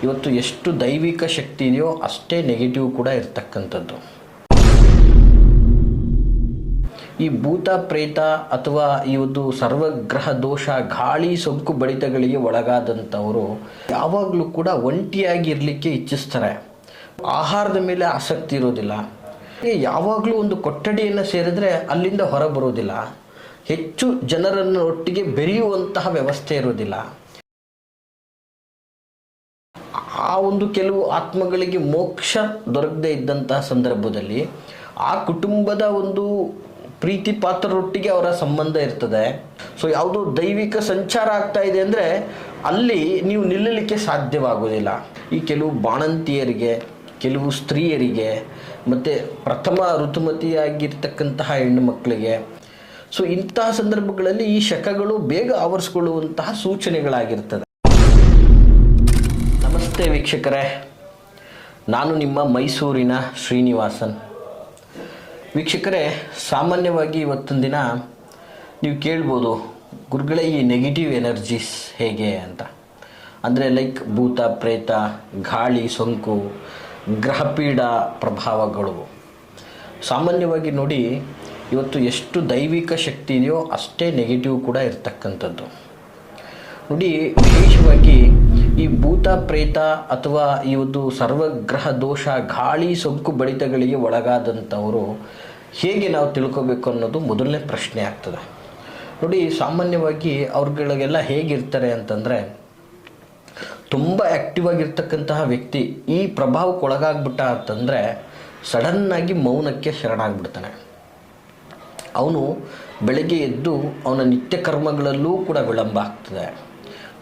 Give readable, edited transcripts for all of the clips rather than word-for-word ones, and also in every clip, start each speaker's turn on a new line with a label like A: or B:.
A: ಇವತ್ತು ಎಷ್ಟು ದೈವಿಕ ಶಕ್ತಿ ಇದೆಯೋ ಅಷ್ಟೇ ನೆಗೆಟಿವ್ ಕೂಡ ಇರ್ತಕ್ಕಂಥದ್ದು. ಈ ಭೂತ ಪ್ರೇತ ಅಥವಾ ಈ ಒಂದು ಸರ್ವಗ್ರಹ ದೋಷ, ಗಾಳಿ ಸೋಂಕು ಬಡಿತಗಳಿಗೆ ಒಳಗಾದಂಥವರು ಯಾವಾಗಲೂ ಕೂಡ ಒಂಟಿಯಾಗಿ ಇರಲಿಕ್ಕೆ ಇಚ್ಛಿಸ್ತಾರೆ. ಆಹಾರದ ಮೇಲೆ ಆಸಕ್ತಿ ಇರೋದಿಲ್ಲ. ಯಾವಾಗಲೂ ಒಂದು ಕೊಠಡಿಯನ್ನು ಸೇರಿದ್ರೆ ಅಲ್ಲಿಂದ ಹೊರ ಬರೋದಿಲ್ಲ. ಹೆಚ್ಚು ಜನರನ್ನು ಒಟ್ಟಿಗೆ ಬೆರೆಯುವಂತಹ ವ್ಯವಸ್ಥೆ ಇರೋದಿಲ್ಲ. ಆ ಒಂದು ಕೆಲವು ಆತ್ಮಗಳಿಗೆ ಮೋಕ್ಷ ದೊರಕದೇ ಇದ್ದಂತಹ ಸಂದರ್ಭದಲ್ಲಿ ಆ ಕುಟುಂಬದ ಒಂದು ಪ್ರೀತಿ ಪಾತ್ರರೊಟ್ಟಿಗೆ ಅವರ ಸಂಬಂಧ ಇರ್ತದೆ. ಸೊ ಯಾವುದೋ ದೈವಿಕ ಸಂಚಾರ ಆಗ್ತಾ ಇದೆ ಅಂದರೆ ಅಲ್ಲಿ ನೀವು ನಿಲ್ಲಲಿಕ್ಕೆ ಸಾಧ್ಯವಾಗೋದಿಲ್ಲ. ಈ ಕೆಲವು ಬಾಣಂತಿಯರಿಗೆ, ಕೆಲವು ಸ್ತ್ರೀಯರಿಗೆ, ಮತ್ತು ಪ್ರಥಮ ಋತುಮತಿಯಾಗಿರ್ತಕ್ಕಂತಹ ಹೆಣ್ಣು ಮಕ್ಕಳಿಗೆ, ಸೊ ಇಂತಹ ಸಂದರ್ಭಗಳಲ್ಲಿ ಈ ಶಕಗಳು ಬೇಗ ಆವರಿಸ್ಕೊಳ್ಳುವಂತಹ ಸೂಚನೆಗಳಾಗಿರ್ತದೆ. ನಮಸ್ತೆ ವೀಕ್ಷಕರೇ, ನಾನು ನಿಮ್ಮ ಮೈಸೂರಿನ ಶ್ರೀನಿವಾಸನ್. ವೀಕ್ಷಕರೇ, ಸಾಮಾನ್ಯವಾಗಿ ಇವತ್ತೊಂದು ದಿನ ನೀವು ಕೇಳ್ಬೋದು, ಗುರುಗಳೇ ಈ ನೆಗೆಟಿವ್ ಎನರ್ಜೀಸ್ ಹೇಗೆ ಅಂತ. ಅಂದರೆ ಲೈಕ್ ಭೂತ ಪ್ರೇತ, ಗಾಳಿ ಸೋಂಕು, ಗ್ರಹಪೀಡ ಪ್ರಭಾವಗಳು. ಸಾಮಾನ್ಯವಾಗಿ ನೋಡಿ, ಇವತ್ತು ಎಷ್ಟು ದೈವಿಕ ಶಕ್ತಿ ಇದೆಯೋ ಅಷ್ಟೇ ನೆಗೆಟಿವ್ ಕೂಡ ಇರ್ತಕ್ಕಂಥದ್ದು. ನೋಡಿ, ವಿಶೇಷವಾಗಿ ಈ ಭೂತ ಪ್ರೇತ ಅಥವಾ ಈ ಒಂದು ಸರ್ವಗ್ರಹ ದೋಷ, ಗಾಳಿ ಸೋಂಕು ಬಡಿತಗಳಿಗೆ ಒಳಗಾದಂಥವರು ಹೇಗೆ ನಾವು ತಿಳ್ಕೋಬೇಕು ಅನ್ನೋದು ಮೊದಲನೇ ಪ್ರಶ್ನೆ ಆಗ್ತದೆ. ನೋಡಿ, ಸಾಮಾನ್ಯವಾಗಿ ಅವ್ರಗಳಿಗೆಲ್ಲ ಹೇಗಿರ್ತಾರೆ ಅಂತಂದರೆ, ತುಂಬ ಆ್ಯಕ್ಟಿವ್ ಆಗಿರ್ತಕ್ಕಂತಹ ವ್ಯಕ್ತಿ ಈ ಪ್ರಭಾವಕ್ಕೆ ಒಳಗಾಗ್ಬಿಟ್ಟ ಅಂತಂದರೆ ಸಡನ್ನಾಗಿ ಮೌನಕ್ಕೆ ಶರಣಾಗ್ಬಿಡ್ತಾನೆ. ಅವನು ಬೆಳಗ್ಗೆ ಎದ್ದು ಅವನ ನಿತ್ಯ ಕರ್ಮಗಳಲ್ಲೂ ಕೂಡ ವಿಳಂಬ ಆಗ್ತದೆ.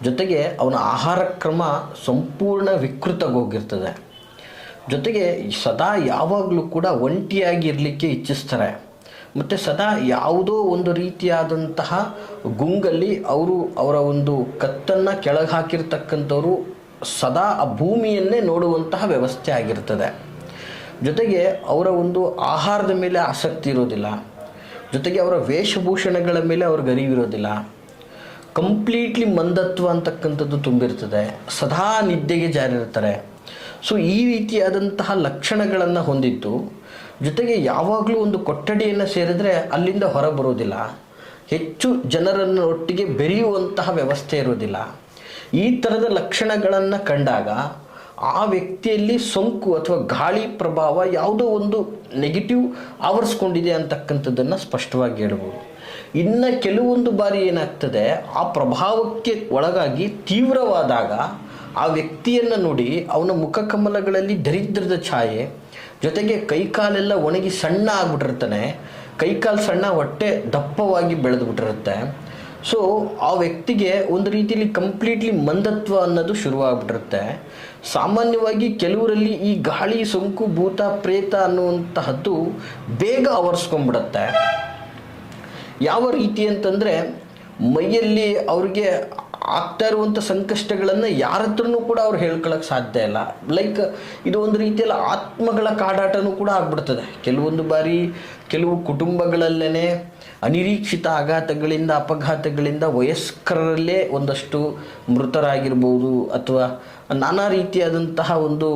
A: ಜೊತೆಗೆ ಅವನ ಆಹಾರ ಕ್ರಮ ಸಂಪೂರ್ಣ ವಿಕೃತಗೋಗಿರ್ತದೆ. ಜೊತೆಗೆ ಸದಾ ಯಾವಾಗಲೂ ಕೂಡ ಒಂಟಿಯಾಗಿ ಇರಲಿಕ್ಕೆ ಇಚ್ಛಿಸ್ತಾರೆ. ಮತ್ತು ಸದಾ ಯಾವುದೋ ಒಂದು ರೀತಿಯಾದಂತಹ ಗುಂಗಲ್ಲಿ ಅವರ ಒಂದು ಕತ್ತನ್ನು ಕೆಳಗೆ ಹಾಕಿರ್ತಕ್ಕಂಥವ್ರು ಸದಾ ಆ ಭೂಮಿಯನ್ನೇ ನೋಡುವಂತಹ ವ್ಯವಸ್ಥೆ ಆಗಿರ್ತದೆ. ಜೊತೆಗೆ ಅವರ ಒಂದು ಆಹಾರದ ಮೇಲೆ ಆಸಕ್ತಿ ಇರೋದಿಲ್ಲ. ಜೊತೆಗೆ ಅವರ ವೇಷಭೂಷಣಗಳ ಮೇಲೆ ಅವ್ರಿಗೆ ಅರಿವಿರೋದಿಲ್ಲ. ಕಂಪ್ಲೀಟ್ಲಿ ಮಂದತ್ವ ಅಂತಕ್ಕಂಥದ್ದು ತುಂಬಿರ್ತದೆ. ಸದಾ ನಿದ್ದೆಗೆ ಜಾರಿರ್ತಾರೆ. ಸೊ ಈ ರೀತಿಯಾದಂತಹ ಲಕ್ಷಣಗಳನ್ನು ಹೊಂದಿದ್ದು, ಜೊತೆಗೆ ಯಾವಾಗಲೂ ಒಂದು ಕೊಠಡಿಯನ್ನು ಸೇರಿದ್ರೆ ಅಲ್ಲಿಂದ ಹೊರ ಬರೋದಿಲ್ಲ. ಹೆಚ್ಚು ಜನರನ್ನು ಒಟ್ಟಿಗೆ ಬೆರೆಯುವಂತಹ ವ್ಯವಸ್ಥೆ ಇರೋದಿಲ್ಲ. ಈ ಥರದ ಲಕ್ಷಣಗಳನ್ನು ಕಂಡಾಗ ಆ ವ್ಯಕ್ತಿಯಲ್ಲಿ ಸೋಂಕು ಅಥವಾ ಗಾಳಿ ಪ್ರಭಾವ ಯಾವುದೋ ಒಂದು ನೆಗೆಟಿವ್ ಆವರಿಸ್ಕೊಂಡಿದೆ ಅಂತಕ್ಕಂಥದ್ದನ್ನು ಸ್ಪಷ್ಟವಾಗಿ ಹೇಳ್ಬೋದು. ಇನ್ನು ಕೆಲವೊಂದು ಬಾರಿ ಏನಾಗ್ತದೆ, ಆ ಪ್ರಭಾವಕ್ಕೆ ಒಳಗಾಗಿ ತೀವ್ರವಾದಾಗ ಆ ವ್ಯಕ್ತಿಯನ್ನು ನೋಡಿ ಅವನ ಮುಖಕಮಲಗಳಲ್ಲಿ ದರಿದ್ರದ ಛಾಯೆ, ಜೊತೆಗೆ ಕೈಕಾಲೆಲ್ಲ ಒಣಗಿ ಸಣ್ಣ ಆಗಿಬಿಟ್ಟಿರ್ತಾನೆ. ಕೈಕಾಲು ಸಣ್ಣ, ಹೊಟ್ಟೆ ದಪ್ಪವಾಗಿ ಬೆಳೆದು ಬಿಟ್ಟಿರುತ್ತೆ. ಸೊ ಆ ವ್ಯಕ್ತಿಗೆ ಒಂದು ರೀತಿಯಲ್ಲಿ ಕಂಪ್ಲೀಟ್ಲಿ ಮಂದತ್ವ ಅನ್ನೋದು ಶುರುವಾಗ್ಬಿಟ್ಟಿರುತ್ತೆ. ಸಾಮಾನ್ಯವಾಗಿ ಕೆಲವರಲ್ಲಿ ಈ ಗಾಳಿ ಸೋಂಕು, ಭೂತ ಪ್ರೇತ ಅನ್ನುವಂತಹದ್ದು ಬೇಗ ಆವರಿಸ್ಕೊಂಡ್ಬಿಡುತ್ತೆ. ಯಾವ ರೀತಿ ಅಂತಂದರೆ, ಮೈಯಲ್ಲಿ ಅವ್ರಿಗೆ ಆಗ್ತಾ ಇರುವಂಥ ಸಂಕಷ್ಟಗಳನ್ನು ಯಾರ ಹತ್ರನೂ ಕೂಡ ಅವ್ರು ಹೇಳ್ಕೊಳ್ಳೋಕೆ ಸಾಧ್ಯ ಇಲ್ಲ. ಲೈಕ್ ಇದು ಒಂದು ರೀತಿಯಲ್ಲಿ ಆತ್ಮಗಳ ಕಾಡಾಟನೂ ಕೂಡ ಆಗ್ಬಿಡ್ತದೆ. ಕೆಲವೊಂದು ಬಾರಿ ಕೆಲವು ಕುಟುಂಬಗಳಲ್ಲೇ ಅನಿರೀಕ್ಷಿತ ಆಘಾತಗಳಿಂದ, ಅಪಘಾತಗಳಿಂದ ವಯಸ್ಕರಲ್ಲೇ ಒಂದಷ್ಟು ಮೃತರಾಗಿರ್ಬೋದು, ಅಥವಾ ನಾನಾ ರೀತಿಯಾದಂತಹ ಒಂದು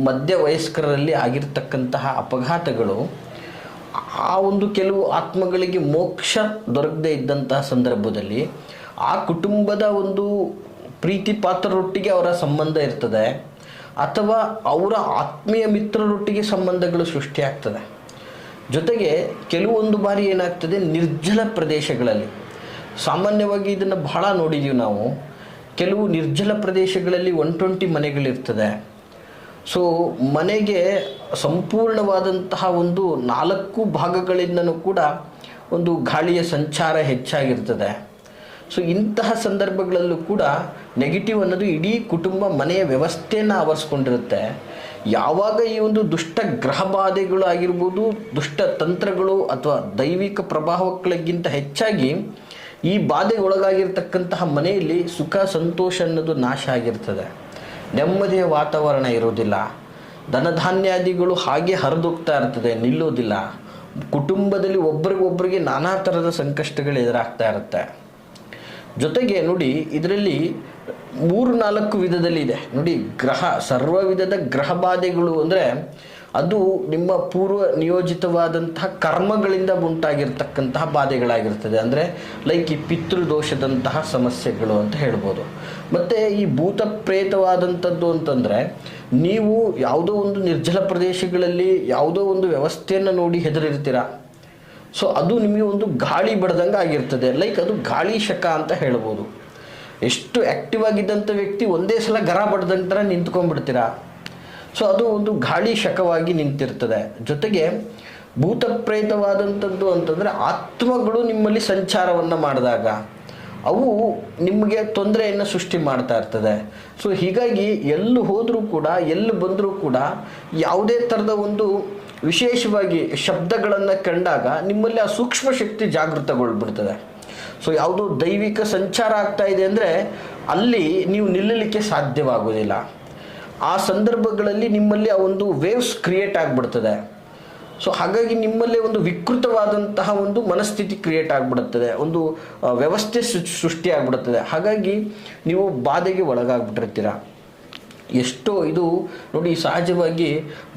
A: ಮಧ್ಯ ವಯಸ್ಕರಲ್ಲಿ ಆಗಿರ್ತಕ್ಕಂತಹ ಅಪಘಾತಗಳು ಆ ಒಂದು ಕೆಲವು ಆತ್ಮಗಳಿಗೆ ಮೋಕ್ಷ ದೊರಕದೇ ಇದ್ದಂತಹ ಸಂದರ್ಭದಲ್ಲಿ ಆ ಕುಟುಂಬದ ಒಂದು ಪ್ರೀತಿ ಪಾತ್ರರೊಟ್ಟಿಗೆ ಅವರ ಸಂಬಂಧ ಇರ್ತದೆ, ಅಥವಾ ಅವರ ಆತ್ಮೀಯ ಮಿತ್ರರೊಟ್ಟಿಗೆ ಸಂಬಂಧಗಳು ಸೃಷ್ಟಿಯಾಗ್ತದೆ. ಜೊತೆಗೆ ಕೆಲವೊಂದು ಬಾರಿ ಏನಾಗ್ತದೆ, ನಿರ್ಜಲ ಪ್ರದೇಶಗಳಲ್ಲಿ, ಸಾಮಾನ್ಯವಾಗಿ ಇದನ್ನು ಬಹಳ ನೋಡಿದ್ದೀವಿ ನಾವು. ಕೆಲವು ನಿರ್ಜಲ ಪ್ರದೇಶಗಳಲ್ಲಿ 120 ಮನೆಗಳಿರ್ತದೆ. ಸೊ ಮನೆಗೆ ಸಂಪೂರ್ಣವಾದಂತಹ ಒಂದು 4 ಭಾಗಗಳಿಂದನೂ ಕೂಡ ಒಂದು ಗಾಳಿಯ ಸಂಚಾರ ಹೆಚ್ಚಾಗಿರ್ತದೆ. ಸೊ ಇಂತಹ ಸಂದರ್ಭಗಳಲ್ಲೂ ಕೂಡ ನೆಗೆಟಿವ್ ಅನ್ನೋದು ಇಡೀ ಕುಟುಂಬ, ಮನೆಯ ವ್ಯವಸ್ಥೆಯನ್ನು ಆವರಿಸ್ಕೊಂಡಿರುತ್ತೆ. ಯಾವಾಗ ಈ ಒಂದು ದುಷ್ಟ ಗ್ರಹ ಬಾಧೆಗಳು ಆಗಿರ್ಬೋದು, ದುಷ್ಟ ತಂತ್ರಗಳು ಅಥವಾ ದೈವಿಕ ಪ್ರಭಾವಗಳಿಗಿಂತ ಹೆಚ್ಚಾಗಿ ಈ ಬಾಧೆಗೆ ಒಳಗಾಗಿರ್ತಕ್ಕಂತಹ ಮನೆಯಲ್ಲಿ ಸುಖ ಸಂತೋಷ ಅನ್ನೋದು ನಾಶ ಆಗಿರ್ತದೆ. ನೆಮ್ಮದಿಯ ವಾತಾವರಣ ಇರೋದಿಲ್ಲ. ಧನಧಾನ್ಯಾದಿಗಳು ಹಾಗೆ ಹರಿದೋಗ್ತಾ ಇರ್ತದೆ, ನಿಲ್ಲೋದಿಲ್ಲ. ಕುಟುಂಬದಲ್ಲಿ ಒಬ್ಬರಿಗೊಬ್ಬರಿಗೆ ನಾನಾ ಥರದ ಸಂಕಷ್ಟಗಳು ಎದುರಾಗ್ತಾ ಇರುತ್ತೆ. ಜೊತೆಗೆ ನೋಡಿ, ಇದರಲ್ಲಿ 3-4 ವಿಧದಲ್ಲಿ ಇದೆ ನೋಡಿ. ಸರ್ವ ವಿಧದ ಗ್ರಹ ಬಾಧೆಗಳು ಅಂದರೆ ಅದು ನಿಮ್ಮ ಪೂರ್ವ ನಿಯೋಜಿತವಾದಂತಹ ಕರ್ಮಗಳಿಂದ ಉಂಟಾಗಿರ್ತಕ್ಕಂತಹ ಬಾಧೆಗಳಾಗಿರ್ತದೆ. ಅಂದರೆ ಲೈಕ್ ಈ ಪಿತೃದೋಷದಂತಹ ಸಮಸ್ಯೆಗಳು ಅಂತ ಹೇಳ್ಬೋದು. ಮತ್ತು ಈ ಭೂತ ಪ್ರೇತವಾದಂಥದ್ದು ಅಂತಂದರೆ ನೀವು ಯಾವುದೋ ಒಂದು ನಿರ್ಜಲ ಪ್ರದೇಶಗಳಲ್ಲಿ ಯಾವುದೋ ಒಂದು ವ್ಯವಸ್ಥೆಯನ್ನು ನೋಡಿ ಹೆದರಿರ್ತೀರ. ಸೊ ಅದು ನಿಮಗೆ ಒಂದು ಗಾಳಿ ಬಡ್ದಂಗೆ ಆಗಿರ್ತದೆ. ಲೈಕ್ ಅದು ಗಾಳಿ ಶಕ ಅಂತ ಹೇಳ್ಬೋದು. ಎಷ್ಟು ಆ್ಯಕ್ಟಿವ್ ಆಗಿದ್ದಂಥ ವ್ಯಕ್ತಿ ಒಂದೇ ಸಲ ಗರ ಬಡ್ದಂತರ ನಿಂತ್ಕೊಂಡ್ಬಿಡ್ತೀರ. ಸೊ ಅದು ಒಂದು ಗಾಳಿ ಶಕವಾಗಿ ನಿಂತಿರ್ತದೆ. ಜೊತೆಗೆ ಭೂತ ಪ್ರೇತವಾದಂಥದ್ದು ಅಂತಂದರೆ ಆತ್ಮಗಳು ನಿಮ್ಮಲ್ಲಿ ಸಂಚಾರವನ್ನು ಮಾಡಿದಾಗ ಅವು ನಿಮಗೆ ತೊಂದರೆಯನ್ನು ಸೃಷ್ಟಿ ಮಾಡ್ತಾ ಇರ್ತದೆ. ಸೊ ಹೀಗಾಗಿ ಎಲ್ಲಿ ಹೋದರೂ ಕೂಡ ಎಲ್ಲಿ ಬಂದರೂ ಕೂಡ ಯಾವುದೇ ಥರದ ಒಂದು ವಿಶೇಷವಾಗಿ ಶಬ್ದಗಳನ್ನು ಕಂಡಾಗ ನಿಮ್ಮಲ್ಲಿ ಆ ಸೂಕ್ಷ್ಮ ಶಕ್ತಿ ಜಾಗೃತಗೊಳ್ಬಿಡ್ತದೆ. ಸೊ ಯಾವುದೋ ದೈವಿಕ ಸಂಚಾರ ಆಗ್ತಾ ಇದೆ ಅಂದರೆ ಅಲ್ಲಿ ನೀವು ನಿಲ್ಲಲಿಕ್ಕೆ ಸಾಧ್ಯವಾಗೋದಿಲ್ಲ. ಆ ಸಂದರ್ಭಗಳಲ್ಲಿ ನಿಮ್ಮಲ್ಲಿ ಆ ಒಂದು ವೇವ್ಸ್ ಕ್ರಿಯೇಟ್ ಆಗಿಬಿಡ್ತದೆ. ಸೊ ಹಾಗಾಗಿ ನಿಮ್ಮಲ್ಲೇ ಒಂದು ವಿಕೃತವಾದಂತಹ ಒಂದು ಮನಸ್ಥಿತಿ ಕ್ರಿಯೇಟ್ ಆಗಿಬಿಡುತ್ತದೆ, ಒಂದು ವ್ಯವಸ್ಥೆ ಸೃಷ್ಟಿ ಆಗಿಬಿಡುತ್ತದೆ. ಹಾಗಾಗಿ ನೀವು ಬಾಧೆಗೆ ಒಳಗಾಗ್ಬಿಟ್ಟಿರ್ತೀರ. ಎಷ್ಟೋ ಇದು ನೋಡಿ, ಸಹಜವಾಗಿ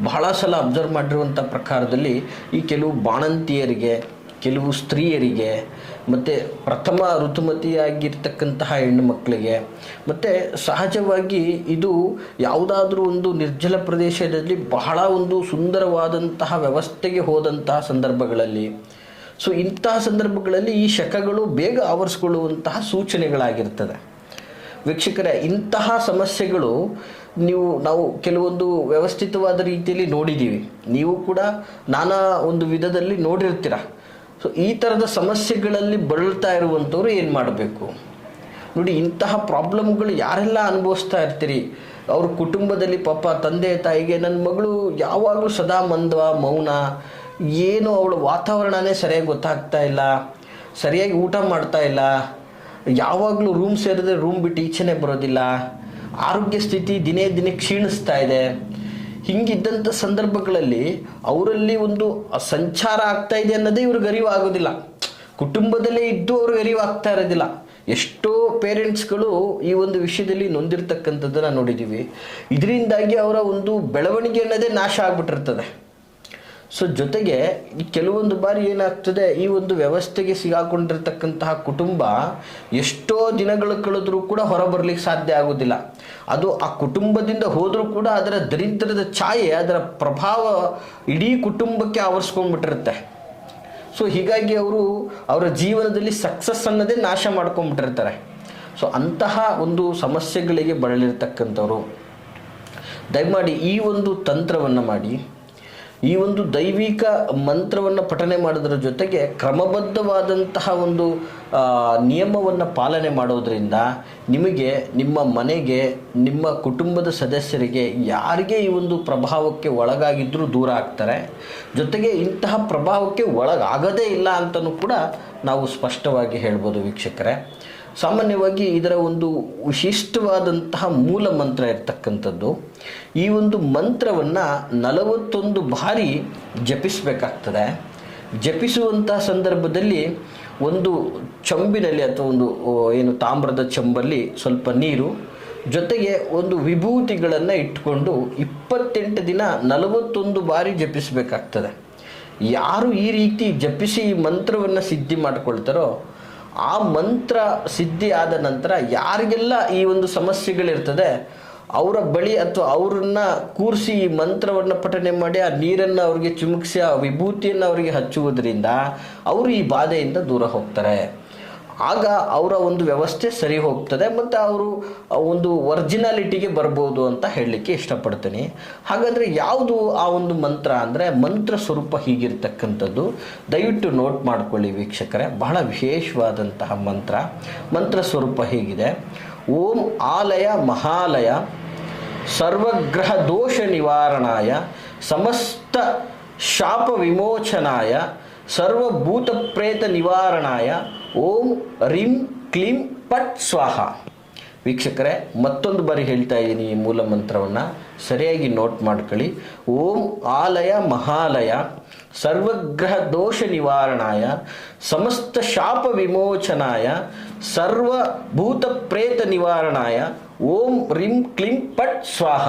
A: ಬಹಳ ಸಲ ಅಬ್ಸರ್ವ್ ಮಾಡಿರುವಂಥ ಪ್ರಕಾರದಲ್ಲಿ ಈ ಕೆಲವು ಬಾಣಂತಿಯರಿಗೆ, ಕೆಲವು ಸ್ತ್ರೀಯರಿಗೆ, ಮತ್ತು ಪ್ರಥಮ ಋತುಮತಿಯಾಗಿರ್ತಕ್ಕಂತಹ ಹೆಣ್ಣು ಮಕ್ಕಳಿಗೆ, ಮತ್ತು ಸಹಜವಾಗಿ ಇದು ಯಾವುದಾದ್ರೂ ಒಂದು ನಿರ್ಜಲ ಪ್ರದೇಶದಲ್ಲಿ ಬಹಳ ಒಂದು ಸುಂದರವಾದಂತಹ ವ್ಯವಸ್ಥೆಗೆ ಹೋದಂತಹ ಸಂದರ್ಭಗಳಲ್ಲಿ, ಸೊ ಇಂತಹ ಸಂದರ್ಭಗಳಲ್ಲಿ ಈ ಶಕಗಳು ಬೇಗ ಆವರಿಸ್ಕೊಳ್ಳುವಂತಹ ಸೂಚನೆಗಳಾಗಿರ್ತದೆ. ವೀಕ್ಷಕರೇ, ಇಂತಹ ಸಮಸ್ಯೆಗಳು ನಾವು ಕೆಲವೊಂದು ವ್ಯವಸ್ಥಿತವಾದ ರೀತಿಯಲ್ಲಿ ನೋಡಿದ್ದೀವಿ. ನೀವು ಕೂಡ ನಾನಾ ಒಂದು ವಿಧದಲ್ಲಿ ನೋಡಿರ್ತೀರ. ಸೊ ಈ ಥರದ ಸಮಸ್ಯೆಗಳಲ್ಲಿ ಬಳಲ್ತಾ ಇರುವಂಥವ್ರು ಏನು ಮಾಡಬೇಕು ನೋಡಿ. ಇಂತಹ ಪ್ರಾಬ್ಲಮ್ಗಳು ಯಾರೆಲ್ಲ ಅನುಭವಿಸ್ತಾ ಇರ್ತೀರಿ, ಅವ್ರ ಕುಟುಂಬದಲ್ಲಿ ಪಾಪ ತಂದೆ ತಾಯಿಗೆ ನನ್ನ ಮಗಳು ಯಾವಾಗಲೂ ಸದಾ ಮೌನ, ಏನು ಅವಳ ವಾತಾವರಣನೇ ಸರಿಯಾಗಿ ಗೊತ್ತಾಗ್ತಾ ಇಲ್ಲ, ಸರಿಯಾಗಿ ಊಟ ಮಾಡ್ತಾ ಇಲ್ಲ, ಯಾವಾಗಲೂ ರೂಮ್ ಸೇರಿದ್ರೆ ರೂಮ್ ಬಿಟ್ಟು ಈಚೆನೇ ಬರೋದಿಲ್ಲ, ಆರೋಗ್ಯ ಸ್ಥಿತಿ ದಿನೇ ದಿನೇ ಕ್ಷೀಣಿಸ್ತಾ ಇದೆ. ಹಿಂಗಿದ್ದಂಥ ಸಂದರ್ಭಗಳಲ್ಲಿ ಅವರಲ್ಲಿ ಒಂದು ಸಂಚಾರ ಆಗ್ತಾ ಇದೆ ಅನ್ನೋದೇ ಇವ್ರಿಗೆ ಅರಿವು ಆಗೋದಿಲ್ಲ. ಕುಟುಂಬದಲ್ಲೇ ಇದ್ದು ಅವ್ರಿಗೆ ಅರಿವು ಆಗ್ತಾ ಇರೋದಿಲ್ಲ. ಎಷ್ಟೋ ಪೇರೆಂಟ್ಸ್ಗಳು ಈ ಒಂದು ವಿಷಯದಲ್ಲಿ ನೊಂದಿರ್ತಕ್ಕಂಥದ್ದನ್ನು ನೋಡಿದ್ದೀವಿ. ಇದರಿಂದಾಗಿ ಅವರ ಒಂದು ಬೆಳವಣಿಗೆ ಅನ್ನೋದೇ ನಾಶ ಆಗ್ಬಿಟ್ಟಿರ್ತದೆ. ಸೊ ಜೊತೆಗೆ ಈ ಕೆಲವೊಂದು ಬಾರಿ ಏನಾಗ್ತದೆ, ಈ ಒಂದು ವ್ಯವಸ್ಥೆಗೆ ಸಿಗಾಕೊಂಡಿರ್ತಕ್ಕಂತಹ ಕುಟುಂಬ ಎಷ್ಟೋ ದಿನಗಳು ಕಳೆದರೂ ಕೂಡ ಹೊರಬರಲಿಕ್ಕೆ ಸಾಧ್ಯ ಆಗೋದಿಲ್ಲ. ಅದು ಆ ಕುಟುಂಬದಿಂದ ಹೋದರೂ ಕೂಡ ಅದರ ದರಿದ್ರದ ಛಾಯೆ, ಅದರ ಪ್ರಭಾವ ಇಡೀ ಕುಟುಂಬಕ್ಕೆ ಆವರಿಸ್ಕೊಂಡ್ಬಿಟ್ಟಿರುತ್ತೆ. ಸೊ ಹೀಗಾಗಿ ಅವರ ಜೀವನದಲ್ಲಿ ಸಕ್ಸಸ್ ಅನ್ನೋದೇ ನಾಶ ಮಾಡ್ಕೊಂಡ್ಬಿಟ್ಟಿರ್ತಾರೆ. ಸೊ ಅಂತಹ ಒಂದು ಸಮಸ್ಯೆಗಳಿಗೆ ಬಳಲಿರ್ತಕ್ಕಂಥವ್ರು ದಯಮಾಡಿ ಈ ಒಂದು ತಂತ್ರವನ್ನು ಮಾಡಿ, ಈ ಒಂದು ದೈವಿಕ ಮಂತ್ರವನ್ನು ಪಠನೆ ಮಾಡೋದ್ರ ಜೊತೆಗೆ ಕ್ರಮಬದ್ಧವಾದಂತಹ ಒಂದು ನಿಯಮವನ್ನು ಪಾಲನೆ ಮಾಡೋದ್ರಿಂದ ನಿಮಗೆ, ನಿಮ್ಮ ಮನೆಗೆ, ನಿಮ್ಮ ಕುಟುಂಬದ ಸದಸ್ಯರಿಗೆ ಯಾರಿಗೆ ಈ ಒಂದು ಪ್ರಭಾವಕ್ಕೆ ಒಳಗಾಗಿದ್ದರೂ ದೂರ ಆಗ್ತಾರೆ. ಜೊತೆಗೆ ಇಂತಹ ಪ್ರಭಾವಕ್ಕೆ ಒಳಗಾಗದೇ ಇಲ್ಲ ಅಂತಲೂ ಕೂಡ ನಾವು ಸ್ಪಷ್ಟವಾಗಿ ಹೇಳ್ಬೋದು ವೀಕ್ಷಕರೇ. ಸಾಮಾನ್ಯವಾಗಿ ಇದರ ಒಂದು ವಿಶಿಷ್ಟವಾದಂತಹ ಮೂಲ ಮಂತ್ರ ಇರ್ತಕ್ಕಂಥದ್ದು. ಈ ಒಂದು ಮಂತ್ರವನ್ನು 41 ಬಾರಿ ಜಪಿಸಬೇಕಾಗ್ತದೆ. ಜಪಿಸುವಂತಹ ಸಂದರ್ಭದಲ್ಲಿ ಒಂದು ಚಂಬಿನಲ್ಲಿ ಅಥವಾ ಒಂದು ತಾಮ್ರದ ಚಂಬಲ್ಲಿ ಸ್ವಲ್ಪ ನೀರು, ಜೊತೆಗೆ ಒಂದು ವಿಭೂತಿಗಳನ್ನು ಇಟ್ಕೊಂಡು 28 ದಿನ 41 ಬಾರಿ ಜಪಿಸಬೇಕಾಗ್ತದೆ. ಯಾರು ಈ ರೀತಿ ಜಪಿಸಿ ಈ ಮಂತ್ರವನ್ನು ಸಿದ್ಧಿ ಮಾಡ್ಕೊಳ್ತಾರೋ, ಆ ಮಂತ್ರ ಸಿದ್ಧಿ ಆದ ನಂತರ ಯಾರಿಗೆಲ್ಲ ಈ ಒಂದು ಸಮಸ್ಯೆಗಳಿರ್ತದೆ ಅವರ ಬಳಿ ಅಥವಾ ಅವರನ್ನ ಕೂರಿಸಿ ಈ ಮಂತ್ರವನ್ನು ಪಠನೆ ಮಾಡಿ ಆ ನೀರನ್ನು ಅವ್ರಿಗೆ ಚಿಮುಕಿಸಿ ಆ ವಿಭೂತಿಯನ್ನು ಅವರಿಗೆ ಹಚ್ಚುವುದರಿಂದ ಅವರು ಈ ಬಾಧೆಯಿಂದ ದೂರ ಹೋಗ್ತಾರೆ. ಆಗ ಅವರ ಒಂದು ವ್ಯವಸ್ಥೆ ಸರಿ ಹೋಗ್ತದೆ ಮತ್ತು ಅವರು ಒಂದು ಒರಿಜಿನಾಲಿಟಿಗೆ ಬರ್ಬೋದು ಅಂತ ಹೇಳಲಿಕ್ಕೆ ಇಷ್ಟಪಡ್ತೀನಿ. ಹಾಗಾದರೆ ಯಾವುದು ಆ ಒಂದು ಮಂತ್ರ ಅಂದರೆ, ಮಂತ್ರ ಸ್ವರೂಪ ಹೀಗಿರ್ತಕ್ಕಂಥದ್ದು. ದಯವಿಟ್ಟು ನೋಟ್ ಮಾಡ್ಕೊಳ್ಳಿ ವೀಕ್ಷಕರೇ, ಬಹಳ ವಿಶೇಷವಾದಂತಹ ಮಂತ್ರ. ಮಂತ್ರ ಸ್ವರೂಪ ಹೀಗಿದೆ: ಓಂ ಆಲಯ ಮಹಾಲಯ ಸರ್ವಗ್ರಹ ದೋಷ ನಿವಾರಣಾಯ ಸಮಸ್ತ ಶಾಪ ವಿಮೋಚನಾಯ ಸರ್ವಭೂತ ಪ್ರೇತ ನಿವಾರಣಾಯ ಓಂ ರೀಂ ಕ್ಲೀಂ ಪಟ್ ಸ್ವಾಹ. ವೀಕ್ಷಕರೇ, ಮತ್ತೊಂದು ಬಾರಿ ಹೇಳ್ತಾ ಇದ್ದೀನಿ ಈ ಮೂಲ ಮಂತ್ರವನ್ನು, ಸರಿಯಾಗಿ ನೋಟ್ ಮಾಡ್ಕೊಳ್ಳಿ. ಓಂ ಆಲಯ ಮಹಾಲಯ ಸರ್ವಗ್ರಹ ದೋಷ ನಿವಾರಣಾಯ ಸಮಸ್ತ ಶಾಪ ವಿಮೋಚನಾಯ ಸರ್ವಭೂತ ಪ್ರೇತ ನಿವಾರಣಾಯ ಓಂ ರೀಂ ಕ್ಲೀಂ ಪಟ್ ಸ್ವಾಹ.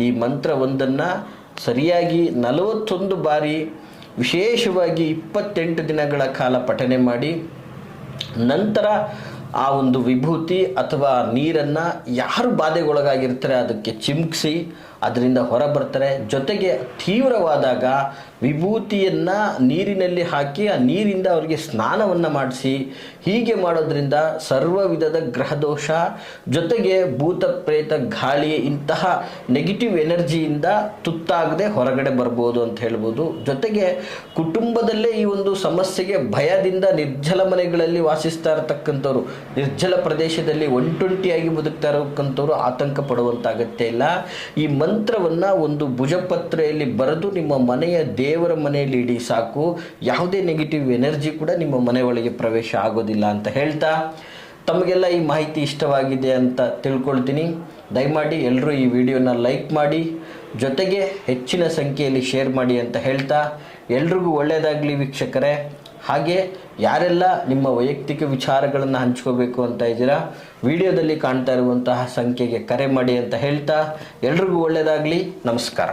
A: ಈ ಮಂತ್ರವೊಂದನ್ನು ಸರಿಯಾಗಿ 41 ಬಾರಿ ವಿಶೇಷವಾಗಿ 28 ದಿನಗಳ ಕಾಲ ಪಠನೆ ಮಾಡಿ, ನಂತರ ಆ ಒಂದು ವಿಭೂತಿ ಅಥವಾ ನೀರನ್ನು ಯಾರು ಬಾಧೆಗೊಳಗಾಗಿರ್ತಾರೆ ಅದಕ್ಕೆ ಚಿಮುಕಿಸಿ ಅದರಿಂದ ಹೊರ ಬರ್ತಾರೆ. ಜೊತೆಗೆ ತೀವ್ರವಾದಾಗ ವಿಭೂತಿಯನ್ನು ನೀರಿನಲ್ಲಿ ಹಾಕಿ ಆ ನೀರಿಂದ ಅವರಿಗೆ ಸ್ನಾನವನ್ನು ಮಾಡಿಸಿ. ಹೀಗೆ ಮಾಡೋದ್ರಿಂದ ಸರ್ವ ವಿಧದ ಗ್ರಹದೋಷ ಜೊತೆಗೆ ಭೂತ ಪ್ರೇತ ಗಾಳಿ ಇಂತಹ ನೆಗೆಟಿವ್ ಎನರ್ಜಿಯಿಂದ ತುತ್ತಾಗದೆ ಹೊರಗಡೆ ಬರ್ಬೋದು ಅಂತ ಹೇಳ್ಬೋದು. ಜೊತೆಗೆ ಕುಟುಂಬದಲ್ಲೇ ಈ ಒಂದು ಸಮಸ್ಯೆಗೆ ಭಯದಿಂದ ನಿರ್ಜಲ ಮನೆಗಳಲ್ಲಿ ವಾಸಿಸ್ತಾ ಇರತಕ್ಕಂಥವ್ರು, ನಿರ್ಜಲ ಪ್ರದೇಶದಲ್ಲಿ ಒಂಟೊಂಟಿಯಾಗಿ ಬದುಕ್ತಾ ಇರತಕ್ಕಂಥವ್ರು ಆತಂಕ ಪಡುವಂಥ ಅಗತ್ಯ ಇಲ್ಲ. ಈ ಮಂತ್ರವನ್ನು ಒಂದು ಭುಜಪತ್ರೆಯಲ್ಲಿ ಬರೆದು ನಿಮ್ಮ ಮನೆಯ ದೇವರ ಮನೆಯಲ್ಲಿ ಇಡಿ ಸಾಕು. ಯಾವುದೇ ನೆಗೆಟಿವ್ ಎನರ್ಜಿ ಕೂಡ ನಿಮ್ಮ ಮನೆ ಒಳಗೆ ಪ್ರವೇಶ ಆಗೋದಿಲ್ಲ ಅಂತ ಹೇಳ್ತಾ, ತಮಗೆಲ್ಲ ಈ ಮಾಹಿತಿ ಇಷ್ಟವಾಗಿದೆ ಅಂತ ತಿಳ್ಕೊಳ್ತೀನಿ. ದಯಮಾಡಿ ಎಲ್ಲರೂ ಈ ವಿಡಿಯೋನ ಲೈಕ್ ಮಾಡಿ, ಜೊತೆಗೆ ಹೆಚ್ಚಿನ ಸಂಖ್ಯೆಯಲ್ಲಿ ಶೇರ್ ಮಾಡಿ ಅಂತ ಹೇಳ್ತಾ, ಎಲ್ರಿಗೂ ಒಳ್ಳೆಯದಾಗಲಿ ವೀಕ್ಷಕರೇ. ಹಾಗೆ ಯಾರೆಲ್ಲ ನಿಮ್ಮ ವೈಯಕ್ತಿಕ ವಿಚಾರಗಳನ್ನು ಹಂಚ್ಕೋಬೇಕು ಅಂತ ಇದ್ದೀರಾ, ವಿಡಿಯೋದಲ್ಲಿ ಕಾಣ್ತಾ ಇರುವಂತಹ ಸಂಖ್ಯೆಗೆ ಕರೆ ಮಾಡಿ ಅಂತ ಹೇಳ್ತಾ, ಎಲ್ರಿಗೂ ಒಳ್ಳೆಯದಾಗಲಿ. ನಮಸ್ಕಾರ.